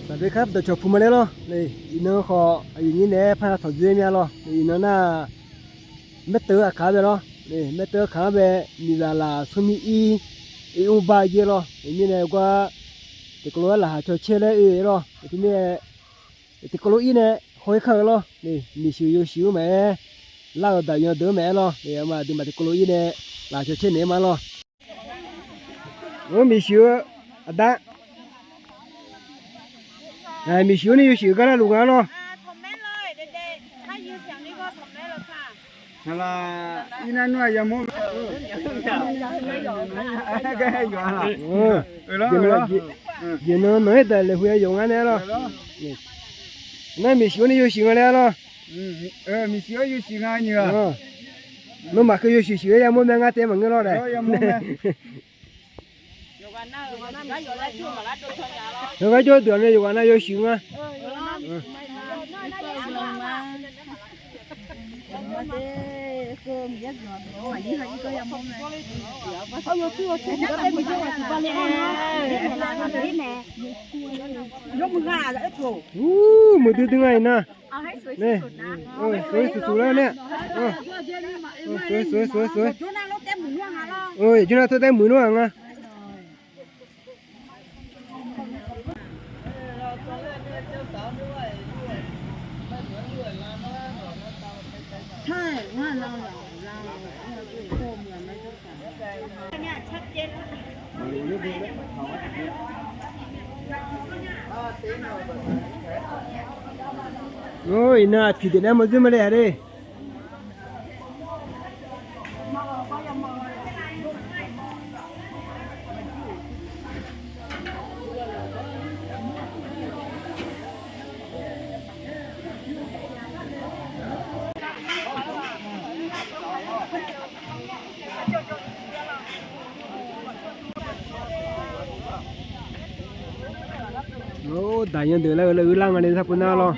สวัสดีครับเดี๋ยวจบพูมาเลยเนาะนี่อินเนอร์ขออย่างนี้เนี่ยพาถอดเสื้อเนี่ยเนาะอินเนอร์น่ะเม็ดเตอร์ขาไปเนาะนี่เม็ดเตอร์ขาไปมีลาสุมีอีอุบายเยอะเนาะนี่เนี่ยก็ติกลัวละหาชดเชยเลยเนาะที่นี่ติกลัวอีเนี่ยหอยข้างเนาะนี่มีชิวแม่เล่าแต่ยังเดิมแม่เนาะนี่มาดิมาติกลัวอีเนี่ยละชดเชยเนี่ยมาเนาะโอ้มีชิวอ่ะด้ามีชิวนี่อยู่ชิวกันแล้วลูกอ่ะเนาะถมแม่เลยเด็กๆถ้ายืนอย่างนี้ก็ถมแม่เลยค่ะฮาลาอีนั่นว่าอย่ามองก็ให้อยู่ฮะล่ะยืนน้อยแต่เลยหัวอยู่งั้นเนาะนั่นมีชิวนี่อยู่ชิวกันแล้วเนาะมีชิวอยู่ชิวกันอยู่นู่นมาคืออยู่ชิวยังมุ่งแม่งเต็มเหมือนกันเนาะเลย有个叫短的，有个那有熊啊。มือดื้อดึงไงนะเนี่ยสวยสุดแล้วเนี่ยสวยจุน่าตัวเต็มมือนู่นอ่ะใช่ว่าเราโคมเหมือนไม่ทุกอย่างเนี่ยชัดเจนโอ้ยน่าผิดนะมันจะมาเลยอะไรโอ้ได้ยังเดือดแล้วเลยล่างอันนี้ทับปุ่นน่าหรอ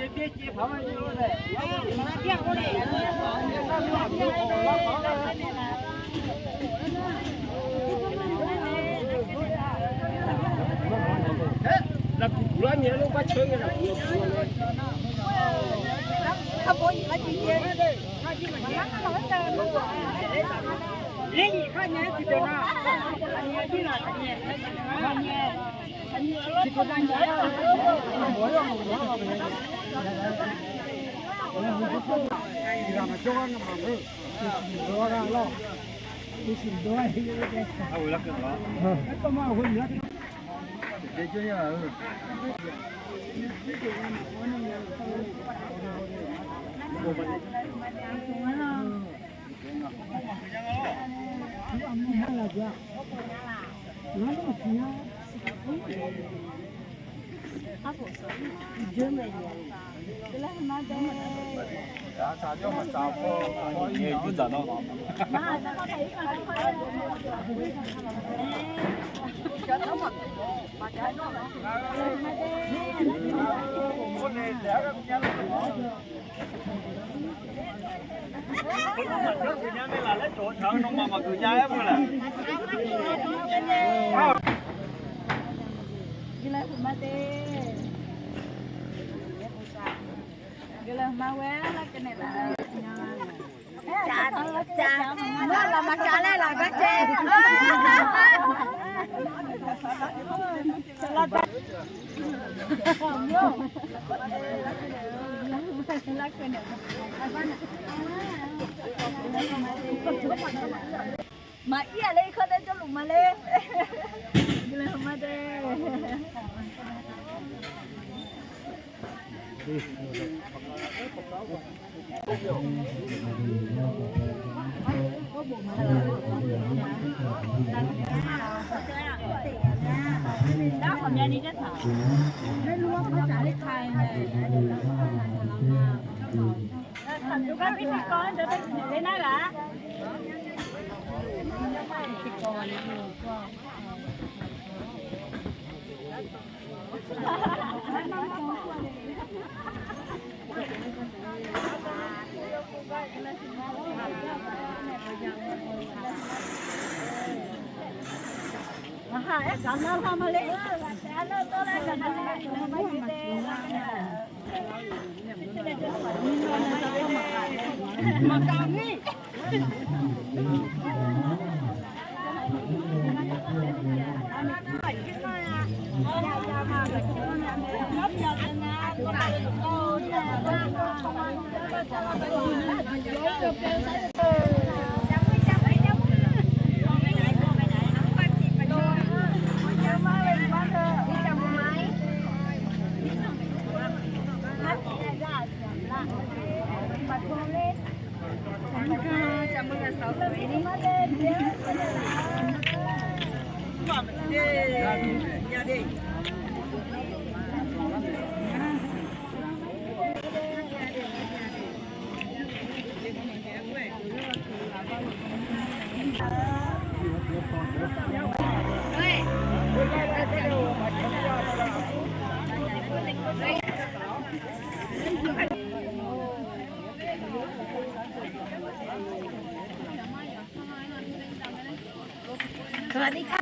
มาแวะแล้วกันเนี่ยจ้าเรามาจ้าแล้วเราก็เจ๊มาเอี้ยเลยเขาได้จะหลุมมาเลยเลยมาเด้แล้วของยานี้จะถามไม่รู้ว่าเขาจะให้ใครเลยดูการพิธีกรจะเป็นเล่นได้หรอพิธีกรก็มาหาการเล่าทำมาเลยการเล่าตัวแรกกันนะไม่ดี มาตามนี่จะมือสาวสวยนี่มาเล่นอย่าดิสวัสดีค่ะ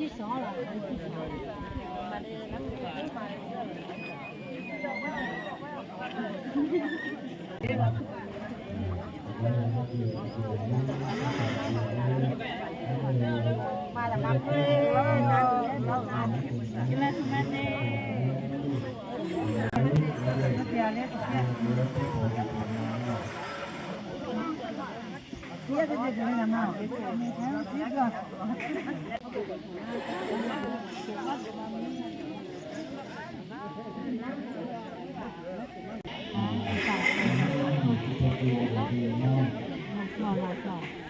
ที่สองหรอมาแล้วมาเพื่อนมากินอะไรทุกวันเนี่ยเดี๋ยวเนี่ยเสียจะจะเลยนะมาเสียก่อนมา